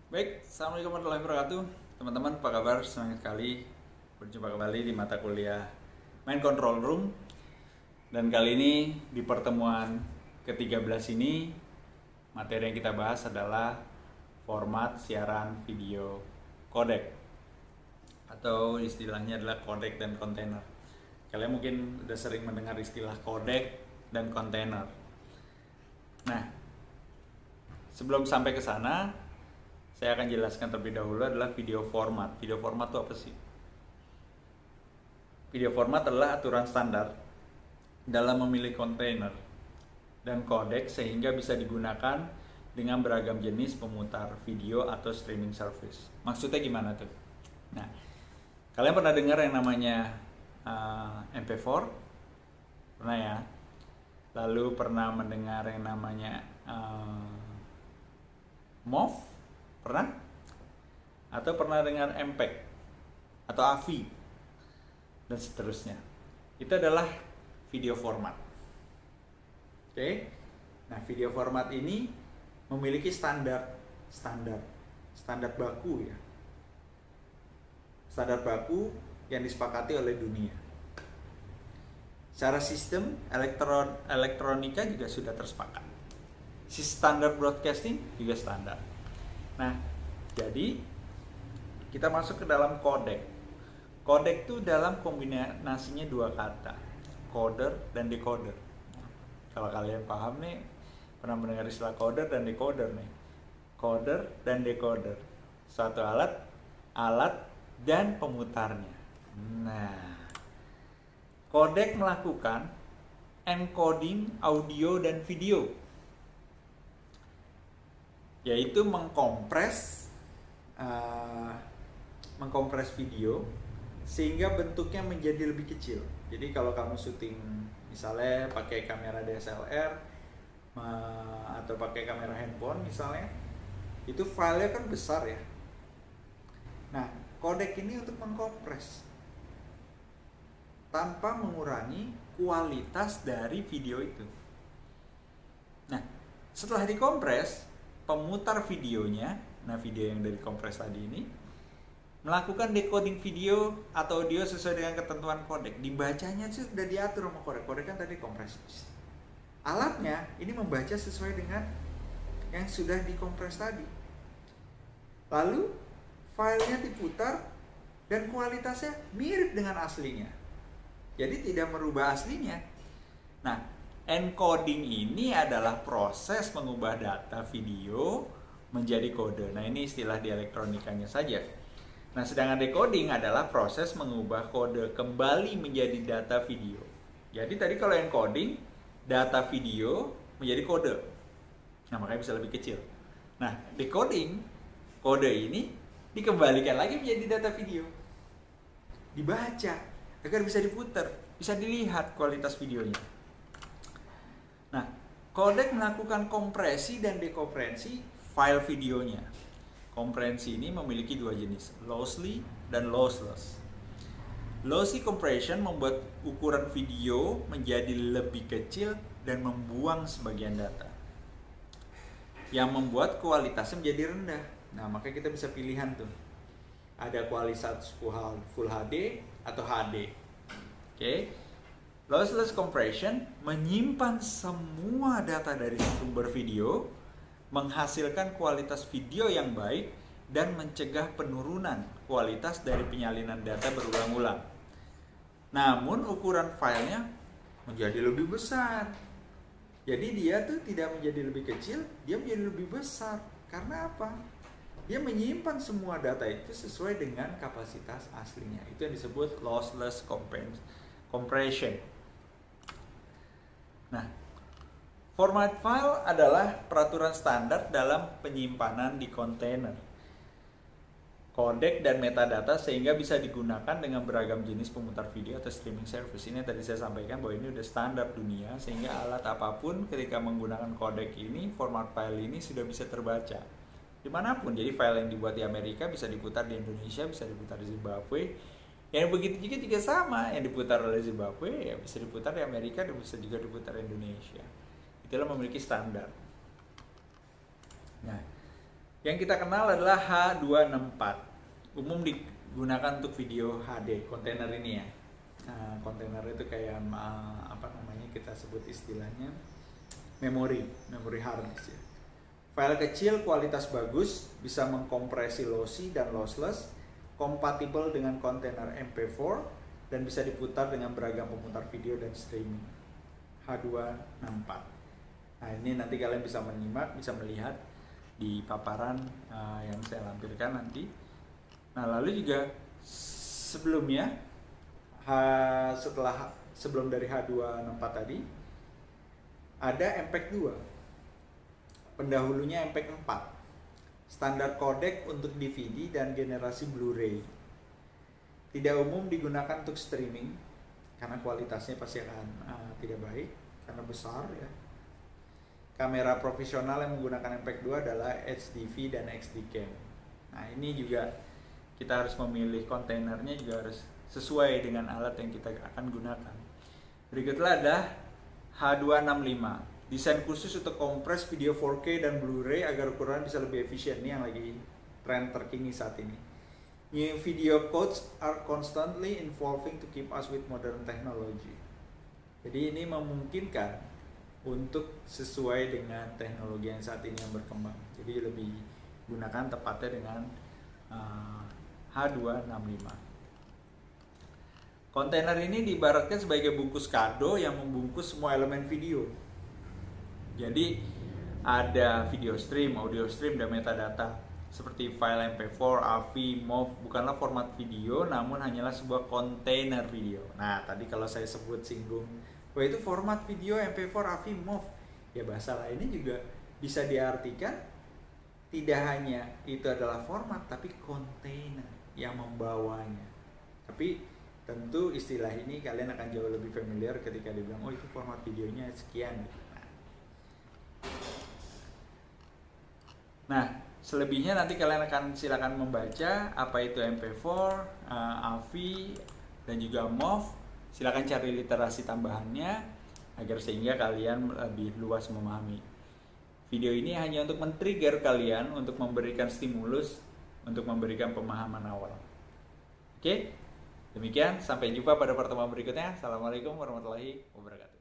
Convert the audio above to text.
Baik, Assalamualaikum warahmatullahi wabarakatuh. Teman-teman, apa kabar? Senang sekali berjumpa kembali di mata kuliah Mind Control Room. Dan kali ini di pertemuan ke-13 ini, materi yang kita bahas adalah format siaran video codec, atau istilahnya adalah codec dan container. Kalian mungkin udah sering mendengar istilah codec dan container. Nah, sebelum sampai ke sana, saya akan jelaskan terlebih dahulu adalah video format. Video format itu apa sih? Video format adalah aturan standar dalam memilih kontainer dan codec sehingga bisa digunakan dengan beragam jenis pemutar video atau streaming service. Maksudnya gimana tuh? Nah, kalian pernah dengar yang namanya MP4? Pernah ya? Lalu pernah mendengar yang namanya MOV? Pernah? Atau pernah dengar MPEG atau AVI dan seterusnya. Itu adalah video format. Oke. Nah, video format ini memiliki standar baku ya. Standar baku yang disepakati oleh dunia. Secara sistem elektronika juga sudah tersepakat. Standar broadcasting juga standar. Nah, jadi kita masuk ke dalam codec. Codec itu dalam kombinasinya dua kata, coder dan decoder. Kalau kalian paham nih, pernah mendengar istilah coder dan decoder nih. Coder dan decoder, suatu alat dan pemutarnya. Nah, codec melakukan encoding audio dan video, yaitu mengkompres video sehingga bentuknya menjadi lebih kecil. Jadi kalau kamu syuting misalnya pakai kamera DSLR atau pakai kamera handphone misalnya, itu filenya kan besar ya. Nah, codec ini untuk mengkompres tanpa mengurangi kualitas dari video itu. Nah, setelah dikompres, pemutar videonya, nah video yang dari kompres tadi ini, melakukan decoding video atau audio sesuai dengan ketentuan codec. Dibacanya sih sudah diatur sama codec. Codec kan tadi kompres. Alatnya ini membaca sesuai dengan yang sudah dikompres tadi. Lalu filenya diputar dan kualitasnya mirip dengan aslinya. Jadi tidak merubah aslinya. Nah, encoding ini adalah proses mengubah data video menjadi kode. Nah, ini istilah di elektronikanya saja. Nah, sedangkan decoding adalah proses mengubah kode kembali menjadi data video. Jadi tadi kalau encoding, data video menjadi kode. Nah, makanya bisa lebih kecil. Nah, decoding, kode ini dikembalikan lagi menjadi data video. Dibaca agar bisa diputar, bisa dilihat kualitas videonya. Nah, codec melakukan kompresi dan dekompresi file videonya. Kompresi ini memiliki dua jenis, lossy dan lossless. Lossy compression membuat ukuran video menjadi lebih kecil dan membuang sebagian data, yang membuat kualitasnya menjadi rendah. Nah, makanya kita bisa pilihan tuh. Ada kualitas Full HD atau HD. Oke. Lossless compression menyimpan semua data dari sumber video, menghasilkan kualitas video yang baik dan mencegah penurunan kualitas dari penyalinan data berulang-ulang. Namun ukuran filenya menjadi lebih besar. Jadi dia tuh tidak menjadi lebih kecil, dia menjadi lebih besar. Karena apa? Dia menyimpan semua data itu sesuai dengan kapasitas aslinya. Itu yang disebut lossless compression. Nah, format file adalah peraturan standar dalam penyimpanan di kontainer, codec dan metadata sehingga bisa digunakan dengan beragam jenis pemutar video atau streaming service. Ini tadi saya sampaikan bahwa ini udah standar dunia, sehingga alat apapun ketika menggunakan codec ini, format file ini sudah bisa terbaca dimanapun. Jadi file yang dibuat di Amerika bisa diputar di Indonesia, bisa diputar di Zimbabwe. Yang begitu juga sama, yang diputar oleh Zimbabwe ya bisa diputar di Amerika dan bisa juga diputar di Indonesia. Itulah memiliki standar. Nah, Yang kita kenal adalah H264. Umum digunakan untuk video HD, kontainer ini ya. Nah, kontainer itu kayak apa namanya, kita sebut istilahnya memori hard disk ya. File kecil, kualitas bagus, bisa mengkompresi lossy dan lossless, kompatibel dengan kontainer MP4, dan bisa diputar dengan beragam pemutar video dan streaming. H264. Nah, ini nanti kalian bisa menyimak, bisa melihat di paparan yang saya lampirkan nanti. Nah, lalu juga sebelumnya sebelum dari H264 tadi ada MPEG 2. Pendahulunya MPEG 4. Standar kodek untuk DVD dan generasi Blu-ray. Tidak umum digunakan untuk streaming karena kualitasnya pasti akan tidak baik karena besar ya. Kamera profesional yang menggunakan MPEG 2 adalah HDV dan XDCam. Nah, ini juga kita harus memilih kontainernya, juga harus sesuai dengan alat yang kita akan gunakan. Berikutlah ada H265. Desain khusus untuk kompres video 4K dan Blu-ray agar ukuran bisa lebih efisien. Ini yang lagi tren terkini saat ini. New video codes are constantly evolving to keep us with modern technology. Jadi ini memungkinkan untuk sesuai dengan teknologi yang saat ini yang berkembang. Jadi lebih gunakan tepatnya dengan H265. Kontainer ini diibaratkan sebagai bungkus kado yang membungkus semua elemen video. Jadi ada video stream, audio stream, dan metadata seperti file MP4, AVI, MOV bukanlah format video, namun hanyalah sebuah kontainer video. Nah, tadi kalau saya singgung bahwa itu format video MP4, AVI, MOV, ya bahasa lainnya juga bisa diartikan tidak hanya itu adalah format, tapi kontainer yang membawanya. Tapi tentu istilah ini kalian akan jauh lebih familiar ketika dibilang, oh itu format videonya sekian. Nah, selebihnya nanti kalian akan silakan membaca apa itu MP4, AVI, dan juga MOV. Silakan cari literasi tambahannya agar sehingga kalian lebih luas memahami. Video ini hanya untuk men-trigger kalian, untuk memberikan stimulus, untuk memberikan pemahaman awal. Oke? Demikian, sampai jumpa pada pertemuan berikutnya. Assalamualaikum warahmatullahi wabarakatuh.